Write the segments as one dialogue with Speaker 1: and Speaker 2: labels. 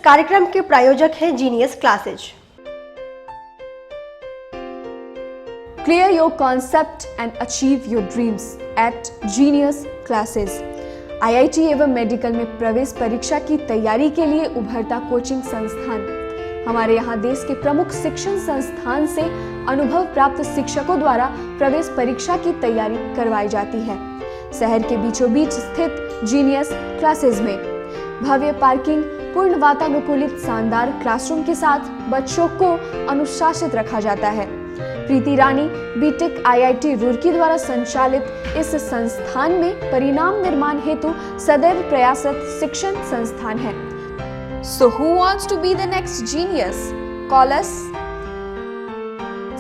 Speaker 1: कार्यक्रम के प्रायोजक हैं genius classes.
Speaker 2: Clear your concept and achieve your dreams at Genius Classes। IIT एवं मेडिकल में प्रवेश परीक्षा की तैयारी के लिए उभरता कोचिंग संस्थान। हमारे यहाँ देश के प्रमुख शिक्षण संस्थान से अनुभव प्राप्त शिक्षकों द्वारा प्रवेश परीक्षा की तैयारी करवाई जाती है। शहर के बीचों बीच स्थित जीनियस क्लासेज में भव्य पार्किंग, पूर्ण वातानुकूलित शानदार क्लासरूम के साथ बच्चों को अनुशासित रखा जाता है। प्रीति रानी बीटेक IIT रुड़की द्वारा संचालित इस संस्थान में परिणाम निर्माण हेतु सदैव प्रयासरत शिक्षण संस्थान है। So who wants to be the next genius? Call us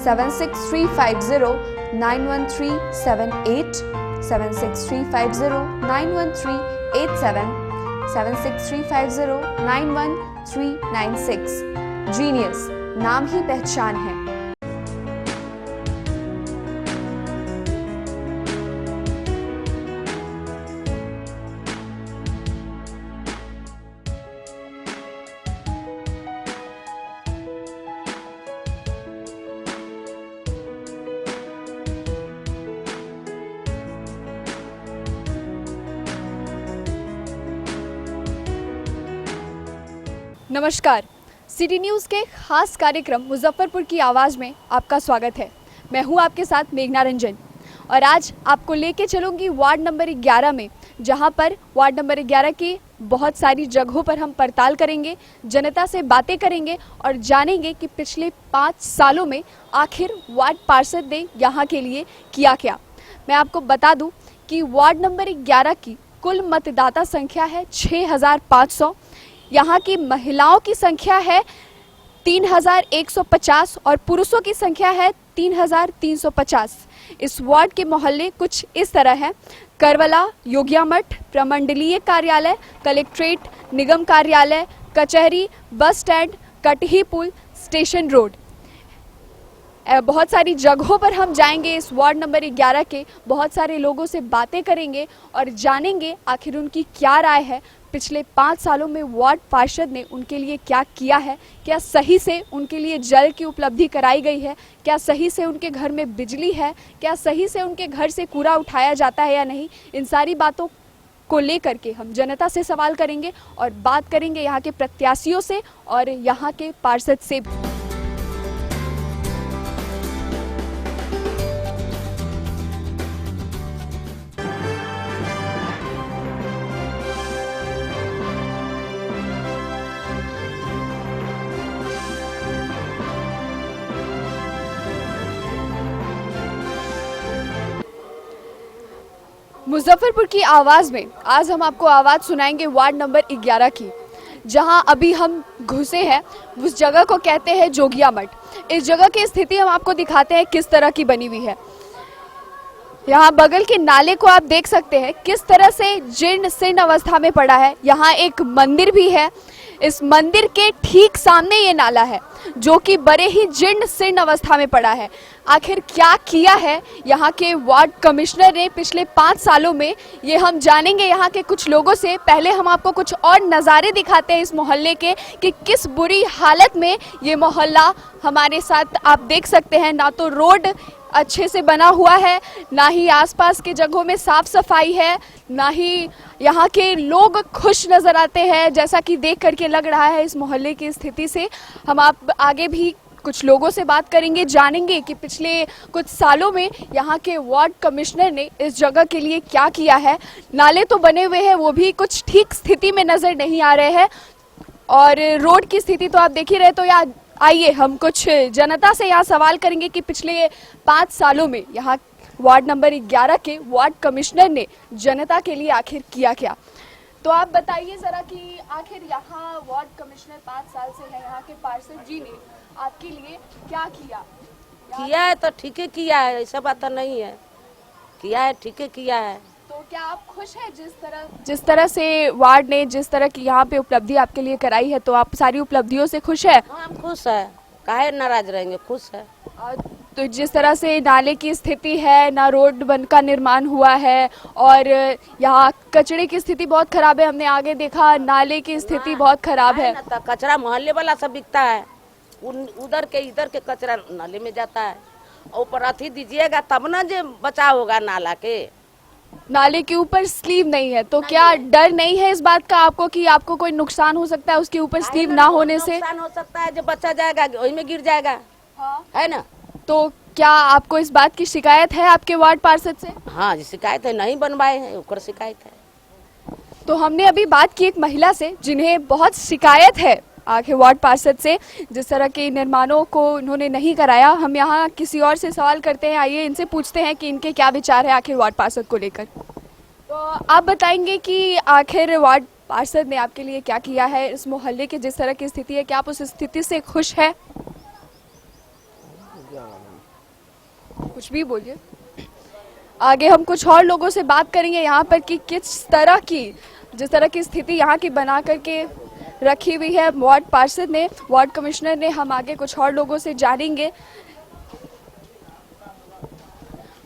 Speaker 2: 763509137 763509137 763509196। Genius नाम ही पहचान है। नमस्कार, सिटी न्यूज़ के खास कार्यक्रम मुजफ्फरपुर की आवाज़ में आपका स्वागत है। मैं हूं आपके साथ मेघना रंजन और आज आपको लेके चलूंगी वार्ड नंबर 11 में, जहां पर वार्ड नंबर 11 की बहुत सारी जगहों पर हम पड़ताल करेंगे, जनता से बातें करेंगे और जानेंगे कि पिछले 5 सालों में आखिर वार्ड पार्षद ने यहाँ के लिए किया क्या। मैं आपको बता दूँ कि वार्ड नंबर 11 की कुल मतदाता संख्या है 6500। यहाँ की महिलाओं की संख्या है 3150 और पुरुषों की संख्या है 3350। इस वार्ड के मोहल्ले कुछ इस तरह हैं: करवला, योगिया मठ, प्रमंडलीय कार्यालय, कलेक्ट्रेट, निगम कार्यालय, कचहरी, बस स्टैंड, कटही पुल, स्टेशन रोड। बहुत सारी जगहों पर हम जाएंगे। इस वार्ड नंबर 11 के बहुत सारे लोगों से बातें करेंगे और जानेंगे आखिर उनकी क्या राय है। पिछले 5 सालों में वार्ड पार्षद ने उनके लिए क्या किया है, क्या सही से उनके लिए जल की उपलब्धि कराई गई है, क्या सही से उनके घर में बिजली है, क्या सही से उनके घर से कूड़ा उठाया जाता है या नहीं। इन सारी बातों को लेकर के हम जनता से सवाल करेंगे और बात करेंगे यहाँ के प्रत्याशियों से और यहाँ के पार्षद से भी। मुजफ्फरपुर की आवाज़ में आज हम आपको आवाज़ सुनाएंगे वार्ड नंबर 11 की, जहां अभी हम घुसे हैं। उस जगह को कहते हैं जोगिया मठ। इस जगह की स्थिति हम आपको दिखाते हैं किस तरह की बनी हुई है। यहाँ बगल के नाले को आप देख सकते हैं किस तरह से जीर्ण शीर्ण अवस्था में पड़ा है। यहाँ एक मंदिर भी है। इस मंदिर के ठीक सामने ये नाला है जो कि बड़े ही जीर्ण शीर्ण अवस्था में पड़ा है। आखिर क्या किया है यहाँ के वार्ड कमिश्नर ने पिछले 5 सालों में, ये हम जानेंगे यहाँ के कुछ लोगों से। पहले हम आपको कुछ और नज़ारे दिखाते हैं इस मोहल्ले के कि किस बुरी हालत में ये मोहल्ला हमारे साथ आप देख सकते हैं। ना तो रोड अच्छे से बना हुआ है, ना ही आसपास के जगहों में साफ सफाई है, ना ही यहाँ के लोग खुश नज़र आते हैं, जैसा कि देख करके लग रहा है इस मोहल्ले की स्थिति से। हम आप आगे भी कुछ लोगों से बात करेंगे, जानेंगे कि पिछले कुछ सालों में यहाँ के वार्ड कमिश्नर ने इस जगह के लिए क्या किया है। नाले तो बने हुए हैं, वो भी कुछ ठीक स्थिति में नज़र नहीं आ रहे हैं और रोड की स्थिति तो आप देख ही रहे। तो यार आइए हम कुछ जनता से यहाँ सवाल करेंगे कि पिछले 5 सालों में यहाँ वार्ड नंबर 11 के वार्ड कमिश्नर ने जनता के लिए आखिर किया क्या। तो आप बताइए ज़रा कि आखिर यहाँ वार्ड कमिश्नर 5 साल से है, यहाँ के पार्षद जी ने आपके लिए क्या किया
Speaker 3: है? तो ठीक है किया है, ऐसा बात तो नहीं है। किया है, ठीक है किया है।
Speaker 2: तो क्या आप खुश हैं जिस तरह से वार्ड ने जिस तरह की यहाँ पे उपलब्धि आपके लिए कराई है? तो आप सारी उपलब्धियों से खुश है?
Speaker 3: हम खुश है, काहे नाराज रहेंगे, खुश है।
Speaker 2: तो जिस तरह से नाले की स्थिति है, ना रोड का निर्माण हुआ है और यहाँ कचरे की स्थिति बहुत खराब है। हमने आगे देखा नाले की स्थिति बहुत खराब है।
Speaker 3: तो कचरा मोहल्ले वाला सब बिकता है, उधर के इधर के कचरा नाले में जाता है। ऊपर अथी दीजिएगा तब ना जो बचाव होगा नाला के।
Speaker 2: नाले के ऊपर स्लीव नहीं है तो क्या डर नहीं है इस बात का आपको कि आपको कोई नुकसान हो सकता है उसके ऊपर स्लीव ना होने से?
Speaker 3: नुकसान हो सकता है, जो बच्चा जाएगा वही में गिर जाएगा। है ना?
Speaker 2: तो क्या आपको इस बात की शिकायत है आपके वार्ड पार्षद से?
Speaker 3: हाँ जी शिकायत है, नहीं बनवाए हैं ऊपर शिकायत है।
Speaker 2: तो हमने अभी बात की एक महिला से जिन्हें बहुत शिकायत है आखिर वार्ड पार्षद से, जिस तरह के निर्माणों को उन्होंने नहीं कराया। हम यहाँ किसी और से सवाल करते हैं, आइए इनसे पूछते हैं कि इनके क्या विचार है आखिर वार्ड पार्षद को लेकर। तो आप बताएंगे कि आखिर वार्ड पार्षद ने आपके लिए क्या किया है, इस मोहल्ले की जिस तरह की स्थिति है, क्या आप उस स्थिति से खुश है? कुछ भी बोलिए। आगे हम कुछ और लोगों से बात करेंगे यहाँ पर कि किस तरह की जिस तरह की स्थिति यहाँ की बना करके रखी हुई है वार्ड पार्षद ने, वार्ड कमिश्नर ने। हम आगे कुछ और लोगों से जानेंगे।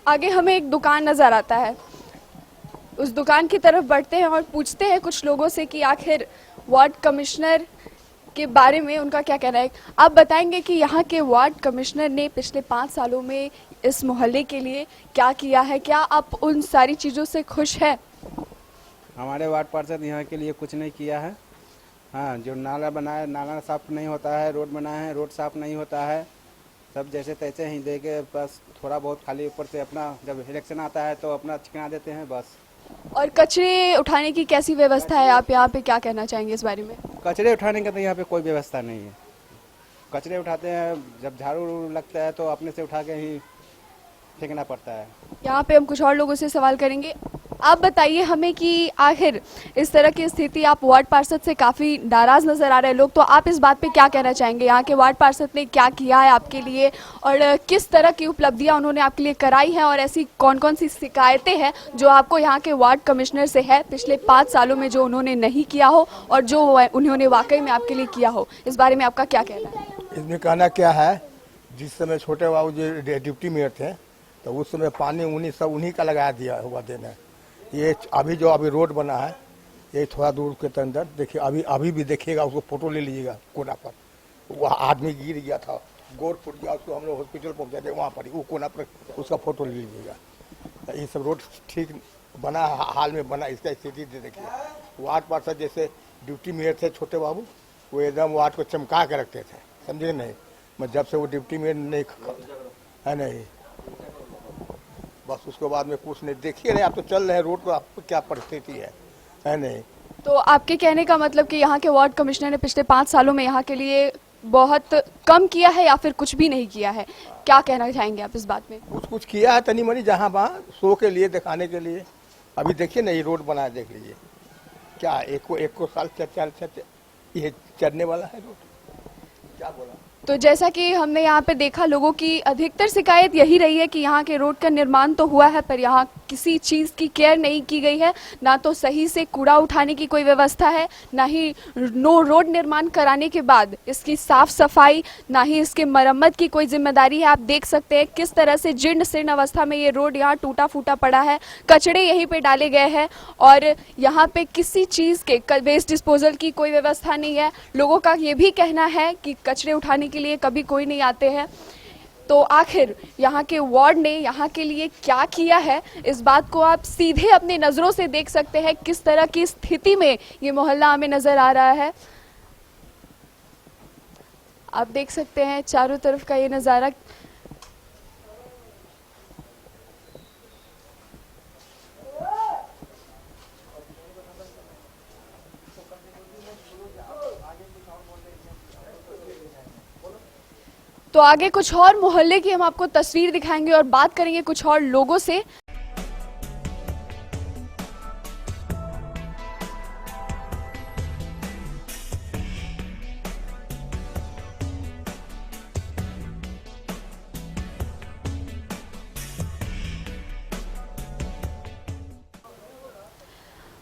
Speaker 2: आगे हमें एक दुकान नजर आता है, उस दुकान की तरफ बढ़ते हैं और पूछते हैं कुछ लोगों से कि आखिर वार्ड कमिश्नर के बारे में उनका क्या कहना है। आप बताएंगे कि यहाँ के वार्ड कमिश्नर ने पिछले 5 सालों में इस मोहल्ले के लिए क्या किया है, क्या आप उन सारी चीज़ों से खुश हैं?
Speaker 4: हमारे वार्ड पार्षद यहाँ के लिए कुछ नहीं किया है। हाँ, जो नाला बनाया, नाला साफ नहीं होता है, रोड बनाया है, रोड साफ नहीं होता है, सब जैसे तैसे ही दे के बस थोड़ा बहुत खाली ऊपर से अपना जब इलेक्शन आता है तो अपना चिकना देते हैं बस।
Speaker 2: और कचरे उठाने की कैसी व्यवस्था है, आप यहाँ पे क्या कहना चाहेंगे इस बारे में?
Speaker 4: कचरे उठाने का तो यहाँ पे कोई व्यवस्था नहीं है। कचरे उठाते हैं, जब झाड़ू लगता है तो अपने से उठा के ही फेंकना पड़ता है।
Speaker 2: यहाँ पे हम कुछ और लोगों से सवाल करेंगे। आप बताइए हमें कि आखिर इस तरह की स्थिति, आप वार्ड पार्षद से काफ़ी नाराज़ नज़र आ रहे हैं लोग, तो आप इस बात पे क्या कहना चाहेंगे? यहाँ के वार्ड पार्षद ने क्या किया है आपके लिए और किस तरह की उपलब्धियाँ उन्होंने आपके लिए कराई हैं और ऐसी कौन कौन सी शिकायतें हैं जो आपको यहाँ के वार्ड कमिश्नर से है पिछले 5 सालों में जो उन्होंने नहीं किया हो और जो उन्होंने वाकई में आपके लिए किया हो? इस बारे में आपका क्या कहना है?
Speaker 5: इसमें कहना क्या है, जिस समय छोटे बाबू जी डिप्टी मेयर थे तो उस समय पानी उन्हीं सब उन्हीं का लगा दिया हुआ देना। ये अभी जो अभी रोड बना है ये थोड़ा दूर के अंदर देखिए, अभी भी देखिएगा, उसको फोटो ले लीजिएगा। कोना पर वह आदमी गिर गया था, गोर फूट गया, उसको हम लोग हॉस्पिटल पहुँचा थे, वहाँ पर वो कोना पर उसका फोटो ले लीजिएगा। ये सब रोड ठीक बना, हाल में बना, इसका स्थिति देखिए। वार्ड पार्षद जैसे ड्यूटी मेयर थे छोटे बाबू, वो एकदम वार्ड को चमका के रखते थे, समझे नहीं। मैं जब से वो डिप्टी मेयर नहीं है नहीं, बस उसके बाद में कुछ नहीं। देखिए नहीं, आप तो चल रहे हैं रोड पर, आपको क्या परिस्थिति है नहीं। तो
Speaker 2: आपके कहने का मतलब कि यहाँ के वार्ड कमिश्नर ने पिछले 5 सालों में यहाँ के लिए बहुत कम किया है या फिर कुछ भी नहीं किया है, क्या कहना चाहेंगे आप इस बात में?
Speaker 5: कुछ किया है तनी मनी, जहाँ वहाँ शो के लिए, दिखाने के लिए। अभी देखिए ना, ये रोड बनाया, देख लीजिए क्या एक को साल ये चढ़ने वाला है रोड, क्या बोला।
Speaker 2: तो जैसा कि हमने यहाँ पे देखा, लोगों की अधिकतर शिकायत यही रही है कि यहाँ के रोड का निर्माण तो हुआ है पर यहाँ किसी चीज़ की केयर नहीं की गई है, ना तो सही से कूड़ा उठाने की कोई व्यवस्था है, ना ही रोड निर्माण कराने के बाद इसकी साफ सफाई, ना ही इसके मरम्मत की कोई जिम्मेदारी है। आप देख सकते हैं किस तरह से जीर्ण शीर्ण अवस्था में ये रोड यहाँ टूटा फूटा पड़ा है, कचड़े यहीं पे डाले गए हैं और यहाँ पे किसी चीज़ के वेस्ट डिस्पोजल की कोई व्यवस्था नहीं है। लोगों का ये भी कहना है कि कचरे उठाने के लिए कभी कोई नहीं आते हैं। तो आखिर यहाँ के वार्ड ने यहाँ के लिए क्या किया है, इस बात को आप सीधे अपनी नज़रों से देख सकते हैं किस तरह की स्थिति में ये मोहल्ला हमें नज़र आ रहा है। आप देख सकते हैं चारों तरफ का ये नज़ारा। तो आगे कुछ और मोहल्ले की हम आपको तस्वीर दिखाएंगे और बात करेंगे कुछ और लोगों से।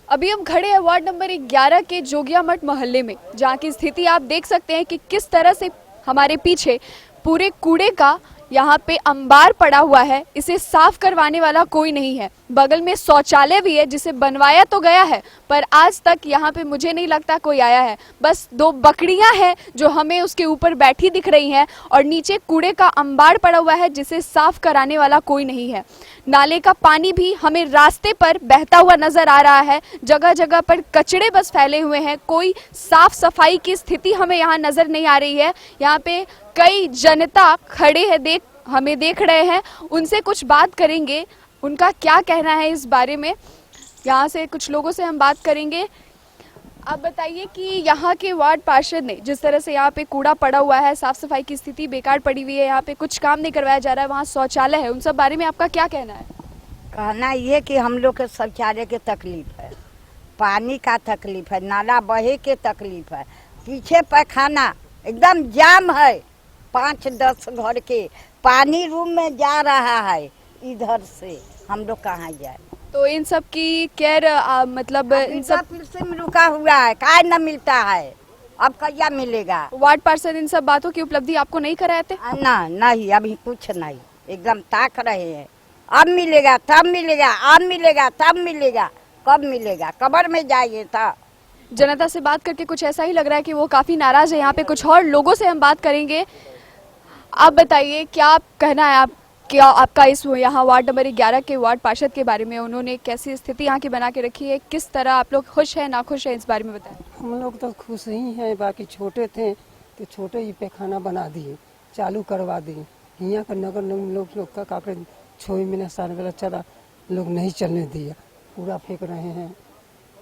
Speaker 2: अभी हम खड़े हैं वार्ड नंबर 11 के जोगिया मठ मोहल्ले में, जहाँ की स्थिति आप देख सकते हैं कि किस तरह से हमारे पीछे पूरे कूड़े का यहाँ पे अंबार पड़ा हुआ है, इसे साफ करवाने वाला कोई नहीं है। बगल में शौचालय भी है जिसे बनवाया तो गया है, पर आज तक यहाँ पे मुझे नहीं लगता कोई आया है। बस 2 बकरियां हैं जो हमें उसके ऊपर बैठी दिख रही हैं और नीचे कूड़े का अंबार पड़ा हुआ है जिसे साफ कराने वाला कोई नहीं है। नाले का पानी भी हमें रास्ते पर बहता हुआ नजर आ रहा है। जगह जगह पर कचड़े बस फैले हुए हैं, कोई साफ सफाई की स्थिति हमें यहाँ नजर नहीं आ रही है। यहाँ पे कई जनता खड़े हैं, हमें देख रहे हैं, उनसे कुछ बात करेंगे, उनका क्या कहना है इस बारे में। यहाँ से कुछ लोगों से हम बात करेंगे। आप बताइए कि यहाँ के वार्ड पार्षद ने जिस तरह से यहाँ पे कूड़ा पड़ा हुआ है, साफ सफाई की स्थिति बेकार पड़ी हुई है, यहाँ पे कुछ काम नहीं करवाया जा रहा है, वहाँ शौचालय है, उन सब बारे में आपका क्या कहना है?
Speaker 6: कहना ये कि हम लोग के शौचालय के तकलीफ है, पानी का तकलीफ है, नाला बहे के तकलीफ है, पीछे पैखाना एकदम जाम है, 5-10 घर के पानी रूम में जा रहा है, इधर से हम लोग कहाँ जाए?
Speaker 2: तो इन सब की केयर मतलब इन सब
Speaker 6: फिर से रुका हुआ है, काय न मिलता है, अब कहिया मिलेगा?
Speaker 2: वार्ड पार्षद इन सब बातों की उपलब्धि आपको नहीं कराए थे?
Speaker 6: ना नहीं, अभी कुछ नहीं, एकदम ताक रहे हैं, अब मिलेगा तब मिलेगा, अब मिलेगा तब मिलेगा, कब मिलेगा? कब्र में जाइए था।
Speaker 2: जनता से बात करके कुछ ऐसा ही लग रहा है कि वो काफी नाराज है। यहाँ पे कुछ और लोगों से हम बात करेंगे। आप बताइए क्या कहना है क्या आपका इस यहाँ वार्ड नंबर 11 के वार्ड पार्षद के बारे में? उन्होंने कैसी स्थिति यहाँ की बना के रखी है, किस तरह आप लोग खुश हैं नाखुश हैं, इस बारे में बताएं।
Speaker 7: हम लोग तो खुश ही हैं, बाकी छोटे थे तो छोटे ही पैखाना बना दिए, चालू करवा दिए। यहाँ का नगर लोग का काकर 6 महीने साल वाला चला, लोग नहीं चलने दिया, कूड़ा फेंक रहे हैं,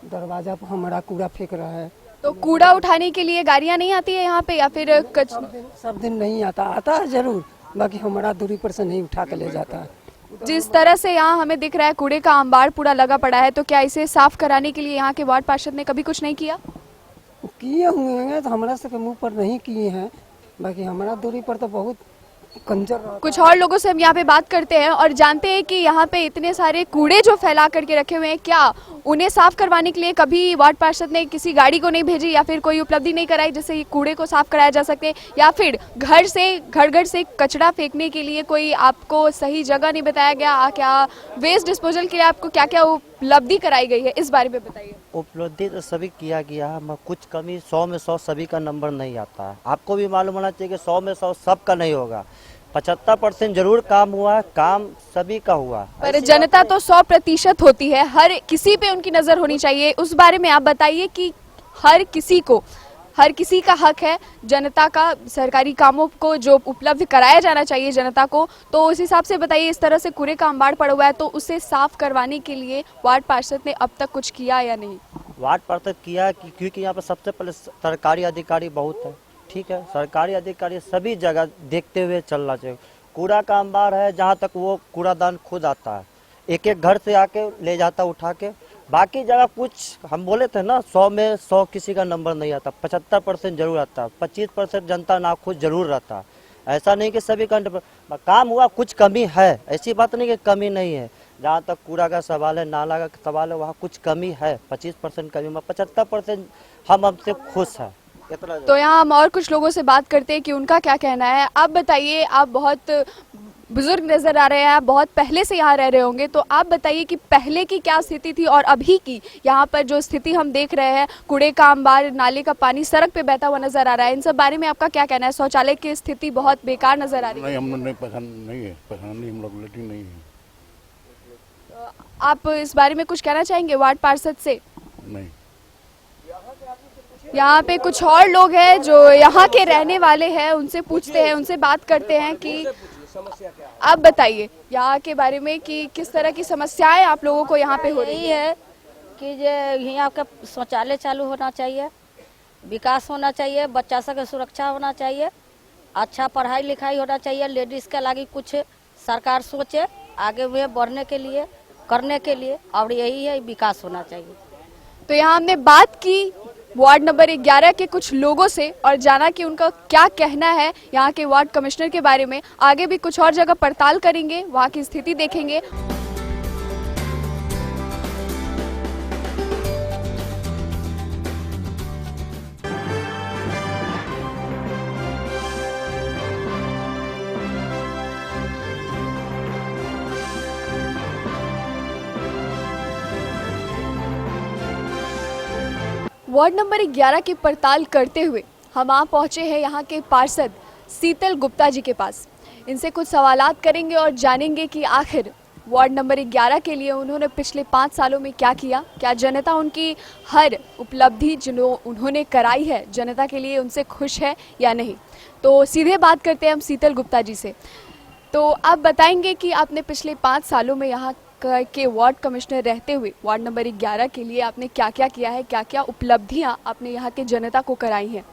Speaker 7: दरवाजा पर हमारा कूड़ा फेंक रहा है।
Speaker 2: तो कूड़ा उठाने के लिए गाड़ियाँ नहीं आती है यहाँ पे या फिर
Speaker 7: सब दिन नहीं आता है जरूर, बाकी हमारा दूरी पर से नहीं उठा के ले जाता है।
Speaker 2: जिस तरह से यहाँ हमें दिख रहा है कूड़े का अंबार पूरा लगा पड़ा है, तो क्या इसे साफ कराने के लिए यहाँ के वार्ड पार्षद ने कभी कुछ नहीं किया?
Speaker 7: किए हुए हैं तो हमारा सबके मुंह पर नहीं किए हैं, बाकी हमारा दूरी पर तो बहुत कंजर।
Speaker 2: कुछ और लोगों से हम यहाँ पे बात करते हैं और जानते हैं कि यहाँ पे इतने सारे कूड़े जो फैला करके रखे हुए हैं, क्या उन्हें साफ करवाने के लिए कभी वार्ड पार्षद ने किसी गाड़ी को नहीं भेजी या फिर कोई उपलब्धि नहीं कराई जिससे कूड़े को साफ कराया जा सके, या फिर घर से कचरा फेंकने के लिए कोई आपको सही जगह नहीं बताया गया? क्या वेस्ट डिस्पोजल के लिए आपको क्या क्या उपलब्धि कराई गई है, इस बारे में बताइए।
Speaker 8: उपलब्धि तो सभी किया गया है, कुछ कमी 100 में 100 सभी का नंबर नहीं आता है। आपको भी मालूम होना चाहिए कि 100 में 100 सबका नहीं होगा, 75% जरूर काम हुआ है, काम सभी का हुआ।
Speaker 2: पर जनता तो 100% होती है, हर किसी पे उनकी नजर होनी चाहिए। उस बारे में आप बताइए कि हर किसी का हक है जनता का सरकारी कामों को जो उपलब्ध कराया जाना चाहिए जनता को, तो उस हिसाब से बताइए। इस तरह से कूड़े का अंबार पड़ा हुआ है तो उसे साफ करवाने के लिए वार्ड पार्षद ने अब तक कुछ किया या नहीं?
Speaker 8: वार्ड पार्षद किया क्योंकि यहाँ पर सबसे पहले सरकारी अधिकारी बहुत है, ठीक है, सरकारी अधिकारी सभी जगह देखते हुए चलना चाहिए। कूड़ा का अंबार है, जहाँ तक वो कूड़ादान खुद आता है, एक एक घर से आके ले जाता उठा के। बाकी जगह कुछ हम बोले थे ना 100 में 100 किसी का नंबर नहीं आता, 75% जरूर आता, 25% जनता नाखुश जरूर रहता। ऐसा नहीं कि सभी का काम हुआ, कुछ कमी है, ऐसी बात नहीं कि कमी नहीं है। जहाँ तक कूड़ा का सवाल है, नाला का सवाल है, वहाँ कुछ कमी है, 25% कमी, 75% हम हमसे खुश है।
Speaker 2: तो यहाँ हम और कुछ लोगों से बात करते हैं कि उनका क्या कहना है। आप बताइए, आप बहुत बुजुर्ग नजर आ रहे हैं, आप बहुत पहले से यहाँ रह रहे होंगे, तो आप बताइए कि पहले की क्या स्थिति थी और अभी की यहाँ पर जो स्थिति हम देख रहे हैं, कूड़े का अंबार, नाले का पानी सड़क पे बहता हुआ नजर आ रहा है, इन सब बारे में आपका क्या कहना है? शौचालय की स्थिति बहुत बेकार नजर आ रही है।
Speaker 5: नहीं, हम नहीं पसंद नहीं है, पसंद नहीं, हम लोग लेटिंग नहीं है।
Speaker 2: तो आप इस बारे में कुछ कहना चाहेंगे वार्ड पार्षद से?
Speaker 5: नहीं।
Speaker 2: यहाँ पे कुछ और लोग हैं जो यहाँ के रहने वाले हैं, उनसे पूछते हैं, उनसे बात करते हैं कि आप बताइए यहाँ के बारे में कि किस तरह की समस्याएं आप लोगों को यहाँ पे हो रही
Speaker 9: है कि यहाँ का शौचालय चालू होना चाहिए, विकास होना चाहिए, बच्चा सब की सुरक्षा होना चाहिए, अच्छा पढ़ाई लिखाई होना चाहिए, लेडीज के लागी कुछ सरकार सोचे आगे में बढ़ने के लिए, करने के लिए, और यही है विकास होना चाहिए।
Speaker 2: तो यहाँ हमने बात की वार्ड नंबर 11 के कुछ लोगों से और जाना कि उनका क्या कहना है यहाँ के वार्ड कमिश्नर के बारे में। आगे भी कुछ और जगह पड़ताल करेंगे, वहाँ की स्थिति देखेंगे। वार्ड नंबर 11 की पड़ताल करते हुए हम आ पहुँचे हैं यहाँ के पार्षद शीतल गुप्ता जी के पास। इनसे कुछ सवालात करेंगे और जानेंगे कि आखिर वार्ड नंबर 11 के लिए उन्होंने पिछले 5 सालों में क्या किया, क्या जनता उनकी हर उपलब्धि जो उन्होंने कराई है जनता के लिए उनसे खुश है या नहीं। तो सीधे बात करते हैं हम शीतल गुप्ता जी से। तो आप बताएंगे कि आपने पिछले 5 सालों में यहाँ के वार्ड कमिश्नर रहते हुए वार्ड नंबर 11 के लिए आपने क्या क्या किया है, क्या क्या उपलब्धियाँ आपने यहाँ के जनता को कराई हैं।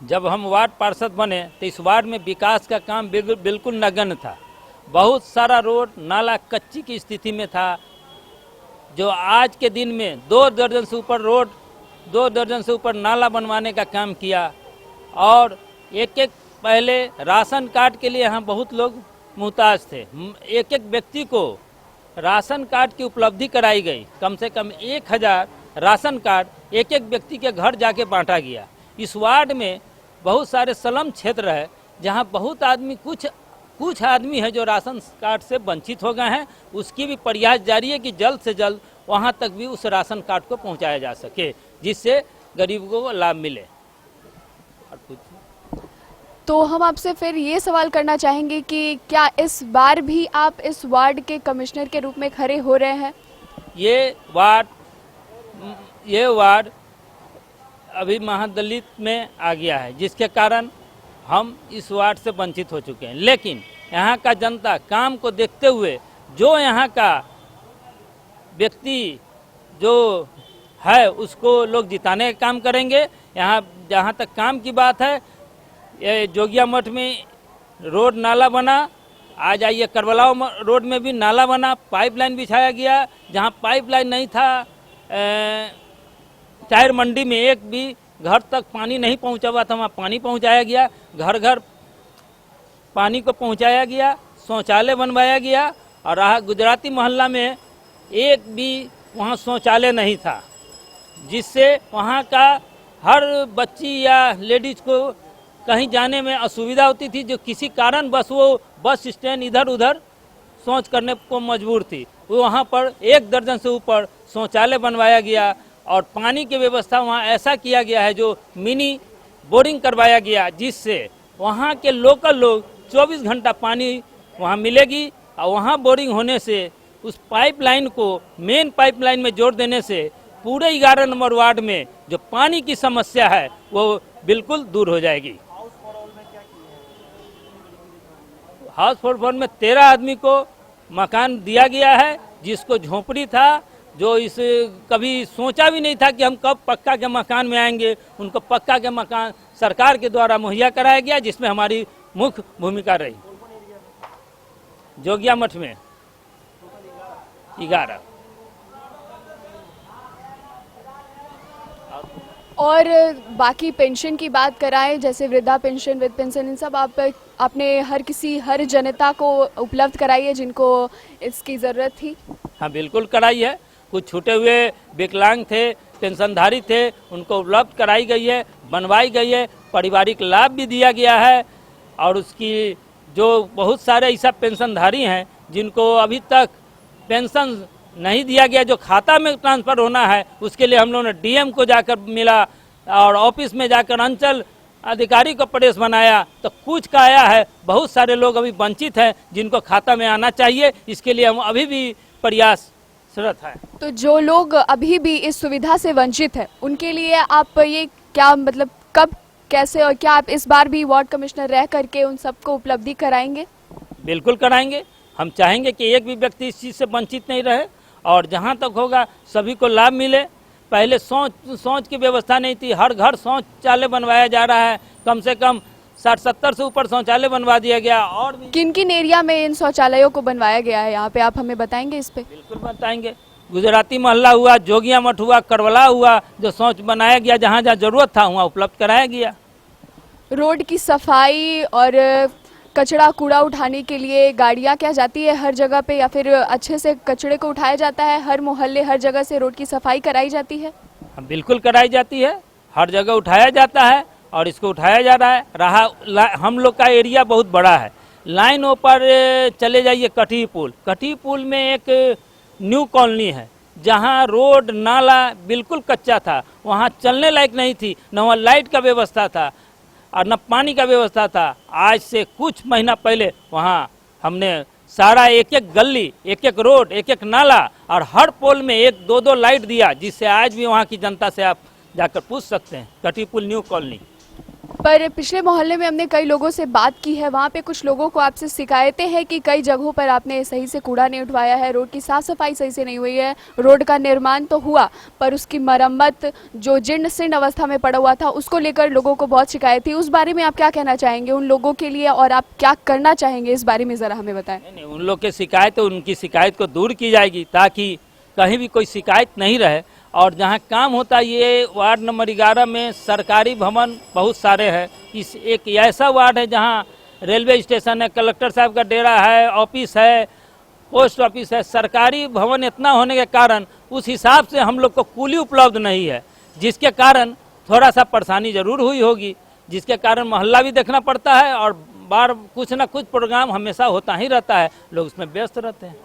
Speaker 10: जब हम वार्ड पार्षद बने तो इस वार्ड में विकास का काम बिल्कुल नगण्य था। बहुत सारा रोड नाला कच्ची की स्थिति में था, जो आज के दिन में 2 दर्जन से ऊपर रोड, 2 दर्जन से ऊपर नाला बनवाने का काम किया। और एक पहले राशन कार्ड के लिए यहाँ बहुत लोग मुहताज थे। एक व्यक्ति को राशन कार्ड की उपलब्धि कराई गई। कम से कम 1000 राशन कार्ड एक व्यक्ति के घर जाके बांटा गया। इस वार्ड में बहुत सारे स्लम क्षेत्र है जहाँ बहुत आदमी कुछ आदमी है जो राशन कार्ड से वंचित हो गए हैं। उसकी भी प्रयास जारी है कि जल्द से जल्द वहाँ तक भी उस राशन कार्ड को पहुँचाया जा सके, जिससे गरीबों को लाभ मिले। और कुछ
Speaker 2: तो हम आपसे फिर ये सवाल करना चाहेंगे कि क्या इस बार भी आप इस वार्ड के कमिश्नर के रूप में खड़े हो रहे हैं? ये
Speaker 10: वार्ड अभी महादलित में आ गया है, जिसके कारण हम इस वार्ड से वंचित हो चुके हैं। लेकिन यहाँ का जनता काम को देखते हुए जो यहाँ का व्यक्ति जो है उसको लोग जिताने का काम करेंगे। यहाँ जहाँ तक काम की बात है, ये जोगिया मठ में रोड नाला बना, आ जाइए करबलाव रोड में भी नाला बना, पाइपलाइन बिछाया गया। जहाँ पाइपलाइन नहीं था, टायर मंडी में एक भी घर तक पानी नहीं पहुंचा हुआ था, वहाँ पानी पहुंचाया गया। घर घर पानी को पहुंचाया गया, शौचालय बनवाया गया। और रहा गुजराती मोहल्ला में एक भी वहाँ शौचालय नहीं था, जिससे वहाँ का हर बच्ची या लेडीज को कहीं जाने में असुविधा होती थी, जो किसी कारण बस वो बस स्टैंड इधर उधर शौच करने को मजबूर थी। वहाँ पर 1 दर्जन से ऊपर शौचालय बनवाया गया और पानी की व्यवस्था वहाँ ऐसा किया गया है जो मिनी बोरिंग करवाया गया, जिससे वहाँ के लोकल लोग 24 घंटा पानी वहाँ मिलेगी। और वहाँ बोरिंग होने से उस पाइपलाइन को मेन पाइपलाइन में जोड़ देने से पूरे 11 नंबर वार्ड में जो पानी की समस्या है वो बिल्कुल दूर हो जाएगी। हाउस फॉर वन में 13 आदमी को मकान दिया गया है, जिसको झोपड़ी था, जो इस कभी सोचा भी नहीं था कि हम कब पक्का के मकान में आएंगे। उनको पक्का के मकान सरकार के द्वारा मुहैया कराया गया, जिसमें हमारी मुख्य भूमिका रही। जोगिया मठ में 11।
Speaker 2: और बाकी पेंशन की बात कराएं, जैसे वृद्धा पेंशन, विध पेंशन, इन सब आपने हर जनता को उपलब्ध कराई है जिनको इसकी ज़रूरत थी?
Speaker 10: हाँ, बिल्कुल कराई है। कुछ छूटे हुए विकलांग थे, पेंशनधारी थे, उनको उपलब्ध कराई गई है, बनवाई गई है, पारिवारिक लाभ भी दिया गया है। और उसकी जो बहुत सारे ऐसा पेंशनधारी हैं जिनको अभी तक पेंशन नहीं दिया गया, जो खाता में ट्रांसफ़र होना है, उसके लिए हम लोगों ने डीएम को जाकर मिला और ऑफिस में जाकर अंचल अधिकारी को प्रदेश बनाया, तो कुछ का आया है। बहुत सारे लोग अभी वंचित हैं जिनको खाता में आना चाहिए। इसके लिए हम अभी भी प्रयासरत है।
Speaker 2: तो जो लोग अभी भी इस सुविधा से वंचित हैं उनके लिए आप ये क्या मतलब कब, कैसे और क्या आप इस बार भी वार्ड कमिश्नर रह करके उन सबको उपलब्धि कराएंगे?
Speaker 10: बिल्कुल कराएंगे। हम चाहेंगे कि एक भी व्यक्ति इस चीज़ से वंचित नहीं रहे और जहाँ तक होगा सभी को लाभ मिले। पहले शौच की व्यवस्था नहीं थी, हर घर शौचालय बनवाया जा रहा है। कम से कम 60-70 से ऊपर शौचालय बनवा दिया गया। और
Speaker 2: किन किन एरिया में इन शौचालयों को बनवाया गया है यहाँ पे, आप हमें बताएंगे इस पे?
Speaker 10: बिल्कुल बताएंगे। गुजराती मोहल्ला हुआ, जोगिया मठ हुआ, करबला हुआ, जो शौच बनाया गया जहाँ जहाँ जरूरत था वहाँ उपलब्ध कराया गया।
Speaker 2: रोड की सफाई और कचरा कूड़ा उठाने के लिए गाड़ियाँ क्या जाती है हर जगह पे, या फिर अच्छे से कचरे को उठाया जाता है? हर मोहल्ले हर जगह से रोड की सफाई कराई जाती है?
Speaker 10: बिल्कुल कराई जाती है, हर जगह उठाया जाता है और इसको उठाया जा रहा है। हम लोग का एरिया बहुत बड़ा है। लाइन ऊपर चले जाइए कटी पुल में एक न्यू कॉलोनी है, जहाँ रोड नाला बिल्कुल कच्चा था, वहाँ चलने लायक नहीं थी, न वहाँ लाइट का व्यवस्था था और न पानी का व्यवस्था था। आज से कुछ महीना पहले वहाँ हमने सारा एक एक गली, एक एक रोड, एक एक नाला और हर पोल में एक दो दो लाइट दिया, जिससे आज भी वहाँ की जनता से आप जाकर पूछ सकते हैं। कटीपुल न्यू कॉलोनी
Speaker 2: पर पिछले मोहल्ले में हमने कई लोगों से बात की है, वहाँ पे कुछ लोगों को आपसे शिकायतें हैं कि कई जगहों पर आपने सही से कूड़ा नहीं उठवाया है, रोड की साफ सफाई सही से नहीं हुई है, रोड का निर्माण तो हुआ पर उसकी मरम्मत जो जीर्ण शीर्ण अवस्था में पड़ा हुआ था उसको लेकर लोगों को बहुत शिकायत थी। उस बारे में आप क्या कहना चाहेंगे उन लोगों के लिए और आप क्या करना चाहेंगे इस बारे में ज़रा हमें बताएं।
Speaker 10: नहीं, उन लोग की शिकायत है, उनकी शिकायत को दूर की जाएगी ताकि कहीं भी कोई शिकायत नहीं रहे। और जहाँ काम होता है, ये वार्ड नंबर 11 में सरकारी भवन बहुत सारे हैं। इस एक ऐसा वार्ड है जहाँ रेलवे स्टेशन है, कलेक्टर साहब का डेरा है, ऑफिस है, पोस्ट ऑफिस है। सरकारी भवन इतना होने के कारण उस हिसाब से हम लोग को कूली उपलब्ध नहीं है, जिसके कारण थोड़ा सा परेशानी जरूर हुई होगी, जिसके कारण मोहल्ला भी देखना पड़ता है और बार कुछ ना कुछ प्रोग्राम हमेशा होता ही रहता है, लोग उसमें व्यस्त रहते हैं।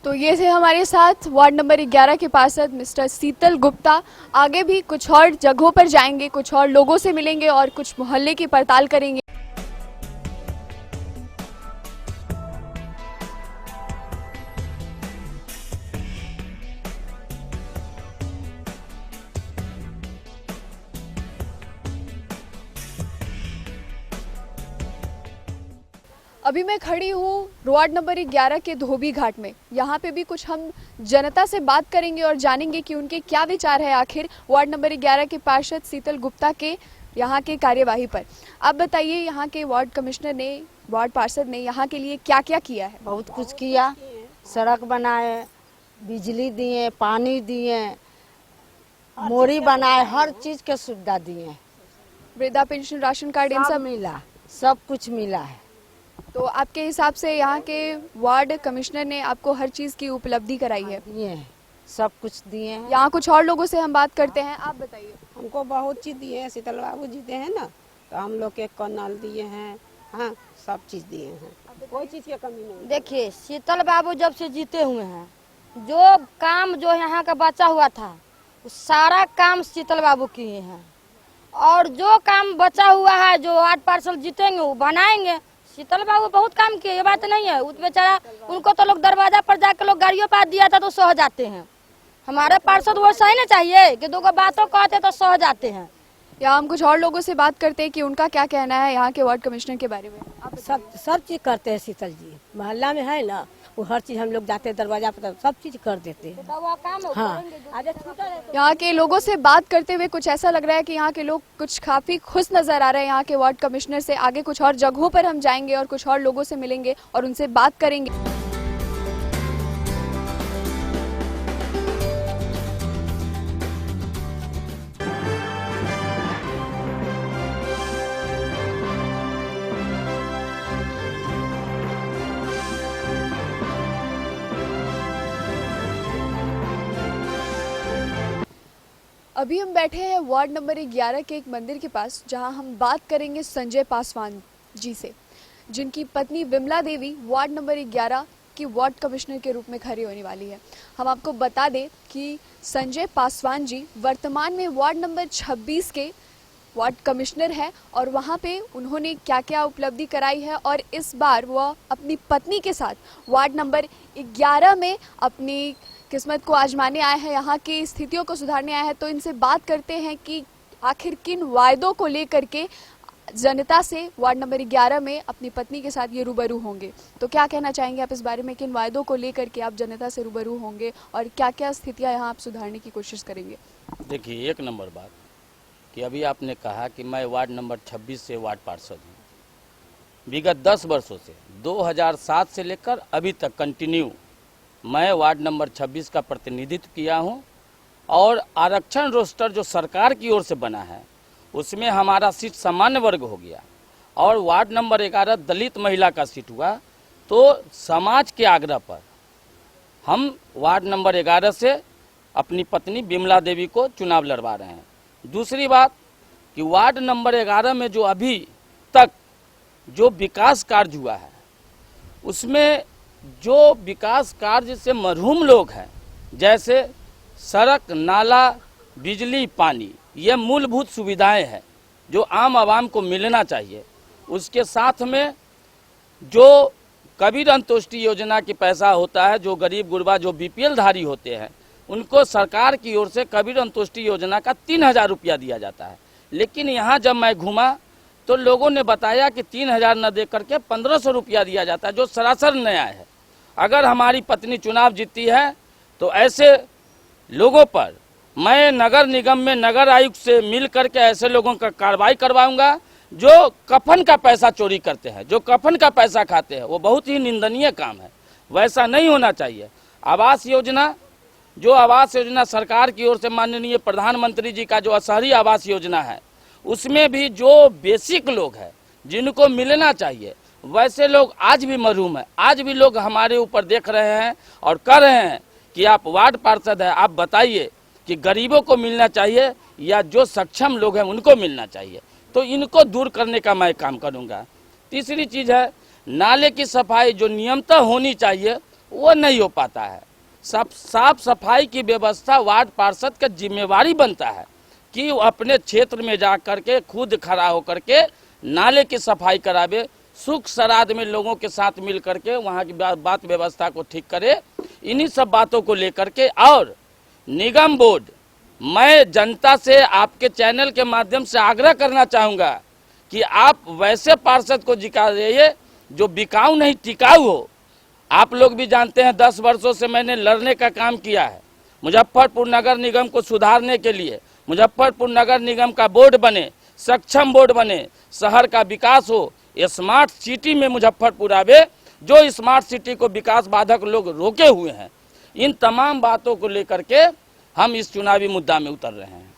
Speaker 2: तो ये थे हमारे साथ वार्ड नंबर 11 के पार्षद मिस्टर शीतल गुप्ता। आगे भी कुछ और जगहों पर जाएंगे, कुछ और लोगों से मिलेंगे और कुछ मोहल्ले की पड़ताल करेंगे। अभी मैं खड़ी हूँ वार्ड नंबर 11 के धोबी घाट में। यहाँ पे भी कुछ हम जनता से बात करेंगे और जानेंगे कि उनके क्या विचार है आखिर वार्ड नंबर 11 के पार्षद शीतल गुप्ता के यहाँ के कार्यवाही पर। आप बताइए, यहाँ के वार्ड कमिश्नर ने, वार्ड पार्षद ने यहाँ के लिए क्या क्या किया है?
Speaker 6: बहुत कुछ किया, सड़क बनाए, बिजली दिए, पानी दिए, मोरी बनाए, हर चीज के सुविधा दिए,
Speaker 2: वृद्धा पेंशन, राशन कार्ड, इन सब
Speaker 6: मिला, सब कुछ मिला है।
Speaker 2: तो आपके हिसाब से यहाँ के वार्ड कमिश्नर ने आपको हर चीज की उपलब्धि कराई है?
Speaker 6: दिए, सब कुछ दिए हैं।
Speaker 2: यहाँ कुछ और लोगों से हम बात करते हैं, आप बताइए।
Speaker 11: हमको बहुत चीज दिए हैं, शीतल बाबू जीते हैं ना, तो हम लोग के कनल दिए हैं, हाँ सब चीज दिए हैं, कोई चीज की कमी नहीं।
Speaker 9: देखिए, शीतल बाबू जब से जीते हुए हैं, जो काम जो यहाँ का बचा हुआ था वो सारा काम शीतल बाबू किए हैं, और जो काम बचा हुआ है जो वार्ड पार्षद जीतेंगे वो बनाएंगे। शीतल बाबू बहुत काम किए, ये बात नहीं है। उस बेचारा, उनको तो लोग दरवाजा पर जाकर लोग गाड़ियों पर दिया था तो सह जाते हैं। हमारे पार्षद वो सही ना चाहिए कि दो बातों कहते तो सह जाते हैं।
Speaker 2: यहाँ हम कुछ और लोगों से बात करते हैं कि उनका क्या कहना है यहाँ के वार्ड कमिश्नर के बारे में। आप
Speaker 11: सब चीज करते हैं शीतल जी, मोहल्ला में है ना, वो हर चीज हम लोग जाते हैं दरवाजा पर, सब चीज कर देते हैं। हाँ,
Speaker 2: यहाँ के लोगों से बात करते हुए कुछ ऐसा लग रहा है कि यहाँ के लोग कुछ काफी खुश नजर आ रहे हैं यहाँ के वार्ड कमिश्नर से। आगे कुछ और जगहों पर हम जाएंगे और कुछ और लोगों से मिलेंगे और उनसे बात करेंगे। अभी हम बैठे हैं वार्ड नंबर 11 के एक मंदिर के पास, जहां हम बात करेंगे संजय पासवान जी से, जिनकी पत्नी विमला देवी वार्ड नंबर 11 की वार्ड कमिश्नर के रूप में खड़ी होने वाली है। हम आपको बता दें कि संजय पासवान जी वर्तमान में वार्ड नंबर 26 के वार्ड कमिश्नर है और वहां पे उन्होंने क्या क्या उपलब्धि कराई है और इस बार वह अपनी पत्नी के साथ वार्ड नंबर 11 में अपनी किस्मत को आजमाने आए हैं, यहाँ की स्थितियों को सुधारने आए हैं। तो इनसे बात करते हैं कि आखिर किन वायदों को लेकर के जनता से वार्ड नंबर 11 में अपनी पत्नी के साथ ये रूबरू होंगे। तो क्या कहना चाहेंगे आप इस बारे में, किन वायदों को लेकर के आप जनता से रूबरू होंगे और क्या क्या स्थितियाँ यहाँ आप सुधारने की कोशिश करेंगे?
Speaker 12: देखिए, एक नंबर बात कि अभी आपने कहा कि मैं वार्ड नंबर 26 से वार्ड पार्षद हूँ। विगत 10 वर्षों से 2007 से लेकर अभी तक कंटिन्यू मैं वार्ड नंबर 26 का प्रतिनिधित्व किया हूं और आरक्षण रोस्टर जो सरकार की ओर से बना है उसमें हमारा सीट सामान्य वर्ग हो गया और वार्ड नंबर 11 दलित महिला का सीट हुआ। तो समाज के आग्रह पर हम वार्ड नंबर 11 से अपनी पत्नी विमला देवी को चुनाव लड़वा रहे हैं। दूसरी बात कि वार्ड नंबर 11 में जो अभी तक जो विकास कार्य हुआ है उसमें जो विकास कार्य से मरहूम लोग हैं जैसे सड़क, नाला, बिजली, पानी, ये मूलभूत सुविधाएं हैं जो आम आवाम को मिलना चाहिए। उसके साथ में जो कबीर अंत्योष्टि योजना की पैसा होता है, जो गरीब गुरबा, जो बीपीएल धारी होते हैं, उनको सरकार की ओर से कबीर अंत्योष्टि योजना का 3000 रुपया दिया जाता है। लेकिन यहाँ जब मैं घूमा तो लोगों ने बताया कि 3000 न दे करके 1500 रुपया दिया जाता है, जो सरासर नया है। अगर हमारी पत्नी चुनाव जीतती है तो ऐसे लोगों पर मैं नगर निगम में नगर आयुक्त से मिल करके ऐसे लोगों का कार्रवाई करवाऊंगा जो कफन का पैसा चोरी करते हैं, जो कफन का पैसा खाते हैं। वो बहुत ही निंदनीय काम है, वैसा नहीं होना चाहिए। आवास योजना, जो आवास योजना सरकार की ओर से माननीय प्रधानमंत्री जी का जो शहरी आवास योजना है, उसमें भी जो बेसिक लोग हैं जिनको मिलना चाहिए, वैसे लोग आज भी महरूम हैं। आज भी लोग हमारे ऊपर देख रहे हैं और कह रहे हैं कि आप वार्ड पार्षद हैं, आप बताइए कि गरीबों को मिलना चाहिए या जो सक्षम लोग हैं उनको मिलना चाहिए। तो इनको दूर करने का मैं काम करूंगा। तीसरी चीज है नाले की सफाई, जो नियमतः होनी चाहिए वो नहीं हो पाता है। साफ सफाई की व्यवस्था वार्ड पार्षद का जिम्मेवारी बनता है कि वो अपने क्षेत्र में जा करके खुद खड़ा होकर के नाले की सफाई करावे, सुख सराध में लोगों के साथ मिल करके वहाँ की बात व्यवस्था को ठीक करे। इन्हीं सब बातों को लेकर के और निगम बोर्ड, मैं जनता से आपके चैनल के माध्यम से आग्रह करना चाहूँगा कि आप वैसे पार्षद को जिका रहिए जो बिकाऊ नहीं टिकाऊ हो। आप लोग भी जानते हैं 10 वर्षों से मैंने लड़ने का काम किया है मुजफ्फरपुर नगर निगम को सुधारने के लिए। मुजफ्फरपुर नगर निगम का बोर्ड बने, सक्षम बोर्ड बने, शहर का विकास हो, स्मार्ट सिटी में मुजफ्फरपुर आवे। जो स्मार्ट सिटी को विकास बाधक लोग रोके हुए हैं, इन तमाम बातों को लेकर के हम इस चुनावी मुद्दा में उतर रहे हैं।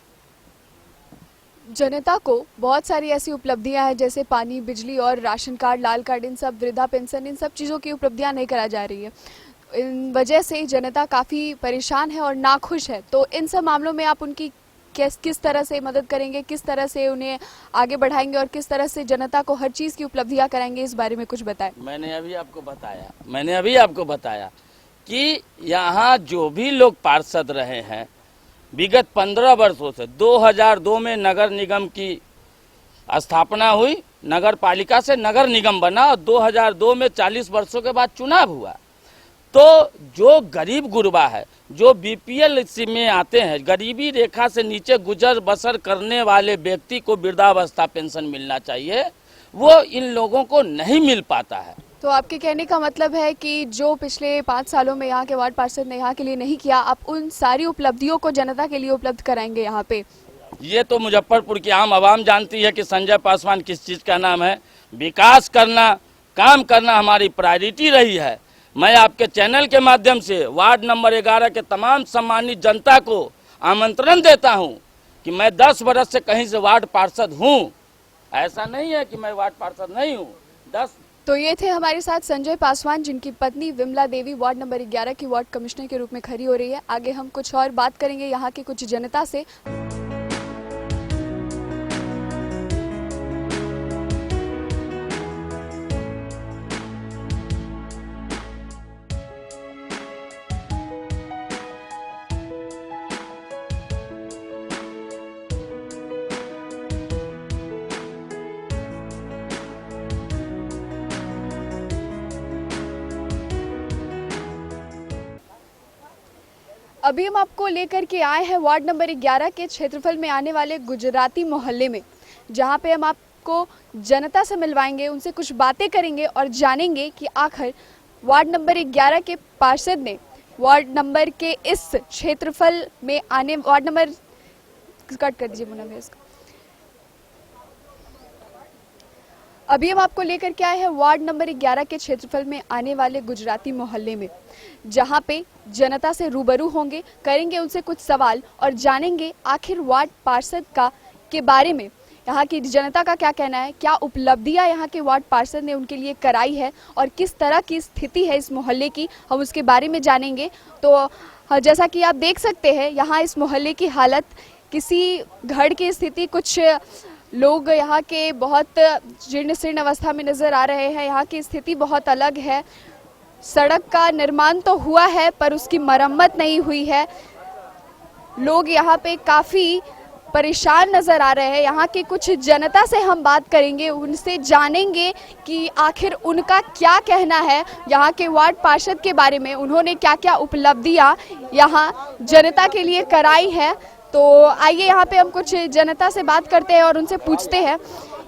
Speaker 2: जनता को बहुत सारी ऐसी उपलब्धियां हैं जैसे पानी, बिजली और राशन कार्ड, लाल कार्ड, इन सब, वृद्धा पेंशन, इन सब चीज़ों की उपलब्धियां नहीं करा जा रही है। इन वजह से जनता काफ़ी परेशान है और नाखुश है। तो इन सब मामलों में आप उनकी किस तरह से मदद करेंगे, किस तरह से उन्हें आगे बढ़ाएंगे और किस तरह से जनता को हर चीज़ की उपलब्धियां कराएंगे, इस बारे में कुछ बताएं।
Speaker 12: मैंने अभी आपको बताया कि यहाँ जो भी लोग पार्षद रहे हैं विगत 15 वर्षों से, 2002 में नगर निगम की स्थापना हुई, नगर पालिका से नगर निगम बना और 2002 में 40 वर्षों के बाद चुनाव हुआ। तो जो गरीब गुरबा है, जो बीपीएल में आते हैं, गरीबी रेखा से नीचे गुजर बसर करने वाले व्यक्ति को वृद्धावस्था पेंशन मिलना चाहिए, वो इन लोगों को नहीं मिल पाता है।
Speaker 2: तो आपके कहने का मतलब है कि जो पिछले 5 सालों में यहाँ के वार्ड पार्षद ने यहाँ के लिए नहीं किया, आप उन सारी उपलब्धियों को जनता के लिए उपलब्ध कराएंगे यहाँ पे।
Speaker 12: ये तो मुजफ्फरपुर की आम आवाम जानती है कि संजय पासवान किस चीज़ का नाम है। विकास करना, काम करना हमारी प्रायोरिटी रही है। मैं आपके चैनल के माध्यम से वार्ड नंबर 11 के तमाम सम्मानित जनता को आमंत्रण देता हूं कि मैं 10 वर्ष से कहीं से वार्ड पार्षद हूं। ऐसा नहीं है कि मैं वार्ड पार्षद नहीं हूं।
Speaker 2: तो ये थे हमारे साथ संजय पासवान, जिनकी पत्नी विमला देवी वार्ड नंबर 11 की वार्ड कमिश्नर के रूप में खड़ी हो रही है। आगे हम कुछ और बात करेंगे यहाँ की कुछ जनता से। अभी हम आपको लेकर के आए हैं वार्ड नंबर 11 के क्षेत्रफल में आने वाले गुजराती मोहल्ले में, जहां पे हम आपको जनता से मिलवाएंगे, उनसे कुछ बातें करेंगे और जानेंगे कि आखिर वार्ड नंबर 11 के पार्षद ने वार्ड नंबर के इस क्षेत्रफल में आने, वार्ड नंबर कट कर दीजिए मुन्ना भैया इसको। अभी हम आपको लेकर के आए हैं वार्ड नंबर 11 के क्षेत्रफल में आने वाले गुजराती मोहल्ले में, जहां पे जनता से रूबरू होंगे, करेंगे उनसे कुछ सवाल और जानेंगे आखिर वार्ड पार्षद के बारे में, यहाँ की जनता का क्या कहना है, क्या उपलब्धियां यहाँ के वार्ड पार्षद ने उनके लिए कराई है और किस तरह की स्थिति है इस मोहल्ले की, हम उसके बारे में जानेंगे। तो जैसा कि आप देख सकते हैं यहाँ इस मोहल्ले की हालत, किसी घर की स्थिति, कुछ लोग यहाँ के बहुत जीर्ण शीर्ण अवस्था में नज़र आ रहे हैं। यहाँ की स्थिति बहुत अलग है। सड़क का निर्माण तो हुआ है पर उसकी मरम्मत नहीं हुई है। लोग यहाँ पे काफ़ी परेशान नज़र आ रहे हैं। यहाँ की कुछ जनता से हम बात करेंगे, उनसे जानेंगे कि आखिर उनका क्या कहना है यहाँ के वार्ड पार्षद के बारे में, उन्होंने क्या क्या उपलब्धियाँ यहाँ जनता के लिए कराई है। तो आइए यहाँ पे हम कुछ जनता से बात करते हैं और उनसे पूछते हैं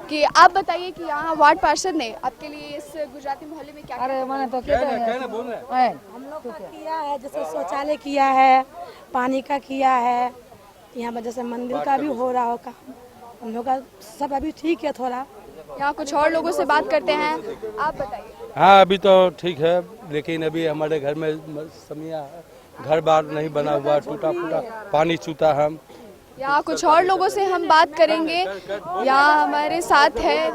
Speaker 2: कि आप बताइए कि यहाँ वार्ड पार्षद ने आपके लिए इस गुजराती मोहल्ले में क्या
Speaker 13: मैंने तो हम लोग का किया है, जैसे शौचालय किया है, पानी का किया है, यहाँ पर जैसे मंदिर का भी हो रहा हो काम, हम लोग का सब अभी ठीक है। थोड़ा
Speaker 2: यहाँ कुछ और लोगों से बात करते हैं, आप बताइए।
Speaker 14: हाँ अभी तो ठीक है, लेकिन अभी हमारे घर में समिया है, घर बार नहीं बना हुआ, टूटा फूटा पानी चूता है।
Speaker 2: यहाँ कुछ और लोगों से हम बात करेंगे, यहाँ हमारे साथ है।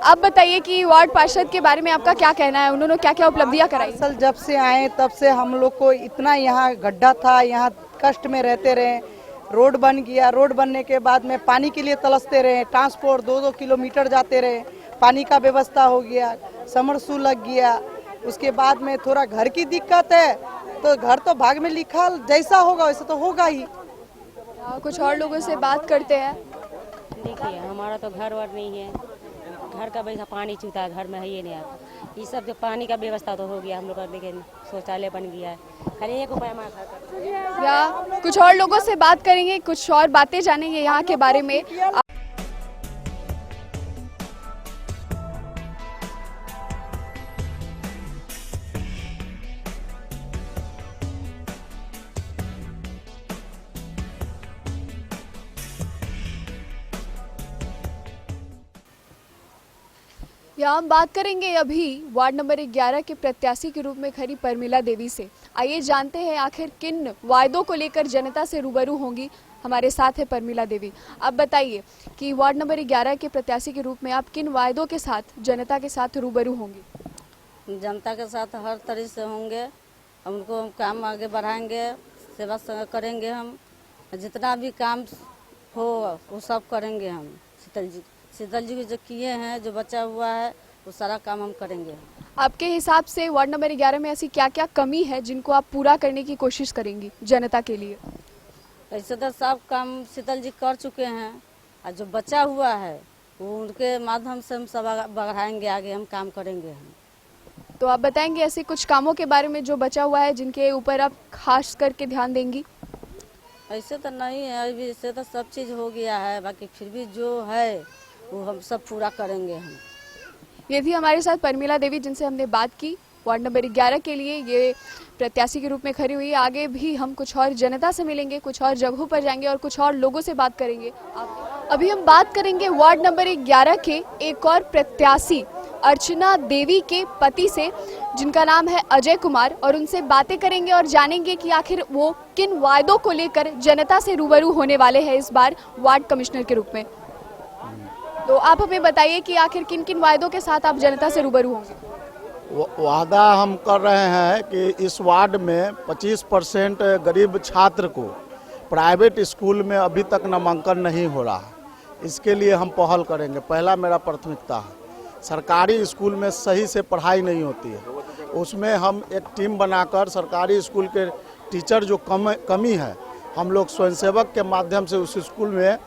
Speaker 2: आप बताइए कि वार्ड पार्षद के बारे में आपका क्या कहना है, उन्होंने क्या क्या उपलब्धियाँ कराई?
Speaker 15: असल जब से आए तब से हम लोग को इतना यहाँ गड्ढा था, यहाँ कष्ट में रहते रहे। रोड बन गया, रोड बनने के बाद में पानी के लिए तरसते रहे, ट्रांसपोर्ट 2-2 किलोमीटर जाते रहे, पानी का व्यवस्था हो गया, समरसू लग गया। उसके बाद में थोड़ा घर की दिक्कत है, तो घर तो भाग में लिखा जैसा होगा वैसा तो होगा ही।
Speaker 2: कुछ और लोगों से बात करते हैं।
Speaker 16: देखिए हमारा तो घर वर नहीं है, घर का वैसा पानी चूता है, घर में है ये नहीं आता। ये सब जो पानी का व्यवस्था तो हो गया हम लोग का, लेकिन शौचालय बन गया है, खाली एक उपाय हमारा घर का।
Speaker 2: या कुछ और लोगों से बात करेंगे, कुछ और बातें जानेंगे यहाँ के बारे में। यहाँ हम बात करेंगे अभी वार्ड नंबर 11 के प्रत्याशी के रूप में खड़ी परमिला देवी से। आइए जानते हैं आखिर किन वायदों को लेकर जनता से रूबरू होंगी। हमारे साथ है परमिला देवी। आप बताइए कि वार्ड नंबर 11 के प्रत्याशी के रूप में आप किन वायदों के साथ जनता के साथ रूबरू होंगी?
Speaker 9: जनता के साथ हर तरह से होंगे, उनको हम काम आगे बढ़ाएंगे, सेवा करेंगे। हम जितना भी काम हो वो सब करेंगे। हम शीतल जी जो किए हैं, जो बचा हुआ है, वो सारा काम हम करेंगे।
Speaker 2: आपके हिसाब से वार्ड नंबर 11 में ऐसी क्या क्या कमी है जिनको आप पूरा करने की कोशिश करेंगी जनता के लिए?
Speaker 9: ऐसे तो सब काम शीतल जी कर चुके हैं, और जो बचा हुआ है वो उनके माध्यम से हम सब बढ़ाएंगे, आगे हम काम करेंगे। हम
Speaker 2: तो आप बताएंगे ऐसे कुछ कामों के बारे में जो बचा हुआ है जिनके ऊपर आप खास करके ध्यान देंगी?
Speaker 9: ऐसे तो नहीं है, अभी ऐसे तो सब चीज़ हो गया है, बाकी फिर भी जो है वो हम सब पूरा करेंगे। हम
Speaker 2: ये थी हमारे साथ परमिला देवी जिनसे हमने बात की, वार्ड नंबर 11 के लिए ये प्रत्याशी के रूप में खड़ी हुई है। आगे भी हम कुछ और जनता से मिलेंगे, कुछ और जगहों पर जाएंगे और कुछ और लोगों से बात करेंगे। अभी हम बात करेंगे वार्ड नंबर 11 के एक और प्रत्याशी अर्चना देवी के पति से, जिनका नाम है अजय कुमार, और उनसे बातें करेंगे और जानेंगे कि आखिर वो किन वायदों को लेकर जनता से रूबरू होने वाले हैं इस बार वार्ड कमिश्नर के रूप में। तो आप हमें बताइए कि आखिर किन किन वायदों के साथ आप जनता से रूबरू होंगे?
Speaker 17: वादा हम कर रहे हैं कि इस वार्ड में 25% गरीब छात्र को प्राइवेट स्कूल में अभी तक नामांकन नहीं हो रहा है, इसके लिए हम पहल करेंगे। पहला मेरा प्राथमिकता है। सरकारी स्कूल में सही से पढ़ाई नहीं होती है, उसमें हम एक टीम बनाकर सरकारी स्कूल के टीचर जो कमी है, हम लोग स्वयंसेवक के माध्यम से उस स्कूल में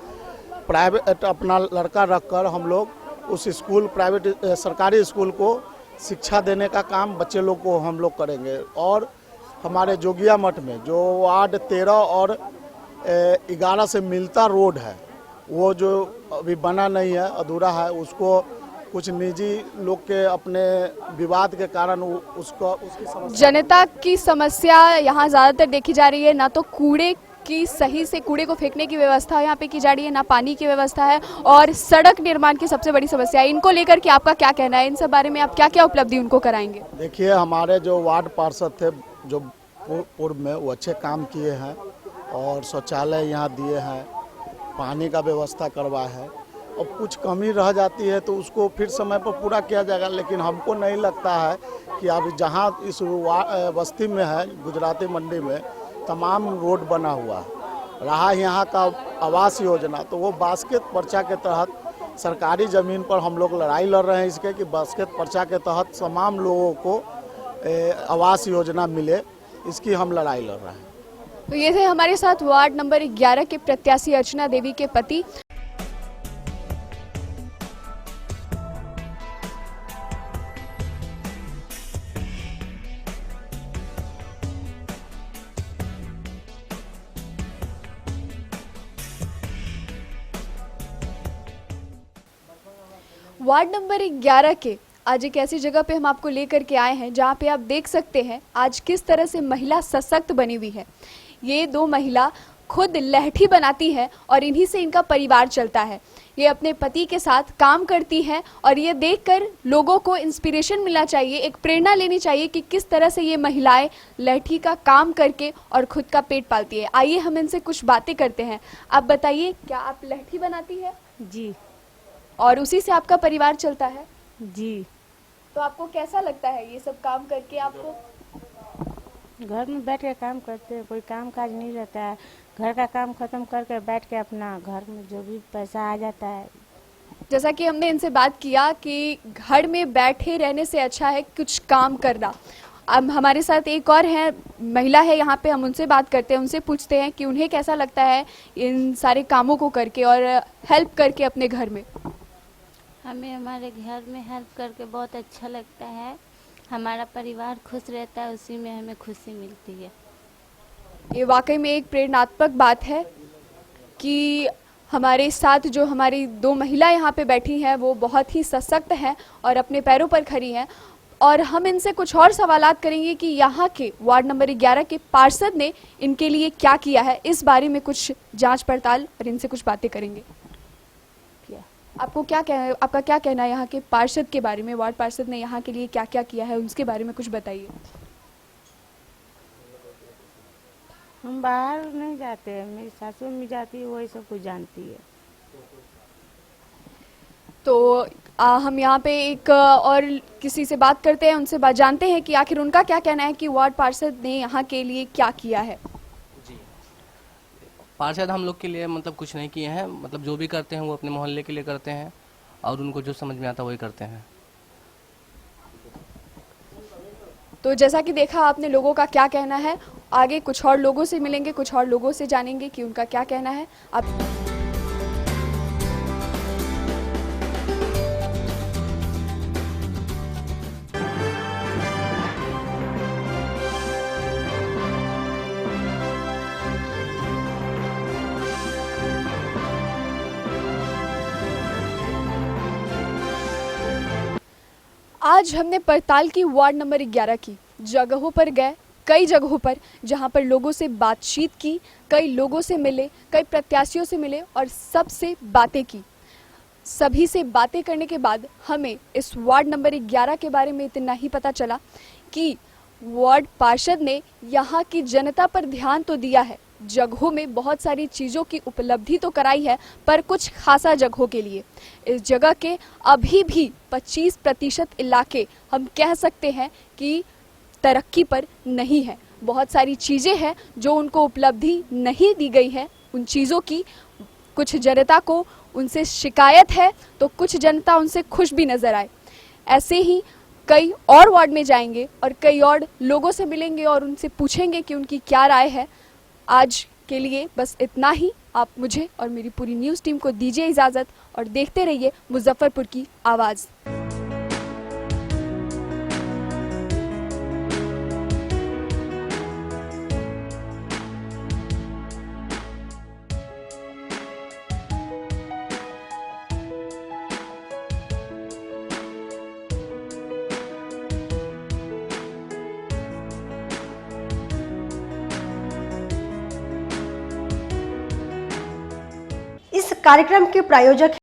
Speaker 17: प्राइवेट अपना लड़का रखकर हम लोग उस स्कूल प्राइवेट सरकारी स्कूल को शिक्षा देने का काम बच्चे लोग को हम लोग करेंगे। और हमारे जोगिया मठ में जो वार्ड 13 और 11 से मिलता रोड है, वो जो अभी बना नहीं है, अधूरा है, उसको कुछ निजी लोग के अपने विवाद के कारण उसकी समस्या,
Speaker 2: जनता की समस्या यहाँ ज़्यादातर देखी जा रही है। ना तो कूड़े की सही से कूड़े को फेंकने की व्यवस्था यहाँ पे की जा रही है, ना पानी की व्यवस्था है, और सड़क निर्माण की सबसे बड़ी समस्या है। इनको लेकर के आपका क्या कहना है? इन सब बारे में आप क्या क्या उपलब्धि उनको कराएंगे?
Speaker 17: देखिए, हमारे जो वार्ड पार्षद थे जो पूर्व में, वो अच्छे काम किए हैं और शौचालय यहाँ दिए हैं, पानी का व्यवस्था करवाया है। और कुछ कमी रह जाती है तो उसको फिर समय पर पूरा किया जाएगा, लेकिन हमको नहीं लगता है कि अब जहाँ इस बस्ती में है, गुजराती मंडी में तमाम रोड बना हुआ है। रहा यहाँ का आवास योजना, तो वो बास्केट पर्चा के तहत सरकारी ज़मीन पर हम लोग लड़ाई लड़ रहे हैं इसके कि बास्केट पर्चा के तहत तमाम लोगों को आवास योजना मिले, इसकी हम लड़ाई लड़ रहे हैं।
Speaker 2: तो ये थे हमारे साथ वार्ड नंबर 11 के प्रत्याशी अर्चना देवी के पति। वार्ड नंबर 11 के आज एक ऐसी जगह पे हम आपको लेकर के आए हैं जहाँ पे आप देख सकते हैं आज किस तरह से महिला सशक्त बनी हुई है। ये दो महिला खुद लहठी बनाती है और इन्हीं से इनका परिवार चलता है। ये अपने पति के साथ काम करती हैं और ये देखकर लोगों को इंस्पिरेशन मिलना चाहिए, एक प्रेरणा लेनी चाहिए कि किस तरह से ये महिलाएं लहठी का काम करके और खुद का पेट पालती है। आइए हम इनसे कुछ बातें करते हैं। आप बताइए, क्या आप लहठी बनाती है?
Speaker 16: जी।
Speaker 2: और उसी से आपका परिवार चलता है?
Speaker 16: जी।
Speaker 2: तो आपको कैसा लगता है ये सब काम करके? आपको
Speaker 16: घर में बैठ के काम करते हैं, कोई काम काज नहीं रहता है, घर का काम खत्म करके बैठ के अपना घर में जो भी पैसा आ जाता है।
Speaker 2: जैसा कि हमने इनसे बात किया कि घर में बैठे रहने से अच्छा है कुछ काम करना। अब हमारे साथ एक और है, महिला है यहाँ पे, हम उनसे बात करते हैं, उनसे पूछते हैं कि उन्हें कैसा लगता है इन सारे कामों को करके और हेल्प करके अपने घर में।
Speaker 18: हमें हमारे घर में हेल्प करके बहुत अच्छा लगता है, हमारा परिवार खुश रहता है, उसी में हमें खुशी मिलती है।
Speaker 2: ये वाकई में एक प्रेरणात्मक बात है कि हमारे साथ जो हमारी दो महिला यहाँ पे बैठी हैं वो बहुत ही सशक्त हैं और अपने पैरों पर खड़ी हैं। और हम इनसे कुछ और सवालात करेंगे कि यहाँ के वार्ड नंबर 11 के पार्षद ने इनके लिए क्या किया है, इस बारे में कुछ जांच पड़ताल और इनसे कुछ बातें करेंगे। आपको आपका क्या कहना है यहाँ के पार्षद के बारे में? वार्ड पार्षद ने यहाँ के लिए क्या क्या किया है, उसके बारे में कुछ बताइए।
Speaker 16: हम बाहर नहीं जाते हैं, मेरी सासू अम्मी जाती है, वही सब कुछ जानती है।
Speaker 2: तो हम यहाँ पे एक और किसी से बात करते हैं, उनसे जानते हैं कि आखिर उनका क्या कहना है कि वार्ड पार्षद ने यहाँ के लिए क्या किया है।
Speaker 19: जी, पार्षद हम लोग के लिए मतलब कुछ नहीं किए हैं, मतलब जो भी करते हैं वो अपने मोहल्ले के लिए करते हैं और उनको जो समझ में आता है वही करते हैं।
Speaker 2: तो जैसा कि देखा आपने लोगों का क्या कहना है, आगे कुछ और लोगों से मिलेंगे, कुछ और लोगों से जानेंगे कि उनका क्या कहना है। आप आज हमने पड़ताल की वार्ड नंबर 11 की जगहों पर गए, कई जगहों पर जहां पर लोगों से बातचीत की, कई लोगों से मिले, कई प्रत्याशियों से मिले और सबसे बातें की। सभी से बातें करने के बाद हमें इस वार्ड नंबर 11 के बारे में इतना ही पता चला कि वार्ड पार्षद ने यहाँ की जनता पर ध्यान तो दिया है, जगहों में बहुत सारी चीज़ों की उपलब्धि तो कराई है, पर कुछ खासा जगहों के लिए इस जगह के अभी भी 25% इलाके हम कह सकते हैं कि तरक्की पर नहीं है। बहुत सारी चीज़ें हैं जो उनको उपलब्धि नहीं दी गई है, उन चीज़ों की कुछ जनता को उनसे शिकायत है तो कुछ जनता उनसे खुश भी नज़र आए। ऐसे ही कई और वार्ड में जाएंगे और कई और लोगों से मिलेंगे और उनसे पूछेंगे कि उनकी क्या राय है। आज के लिए बस इतना ही। आप मुझे और मेरी पूरी न्यूज़ टीम को दीजिए इजाज़त और देखते रहिए मुजफ्फरपुर की आवाज़।
Speaker 1: इस कार्यक्रम के प्रायोजक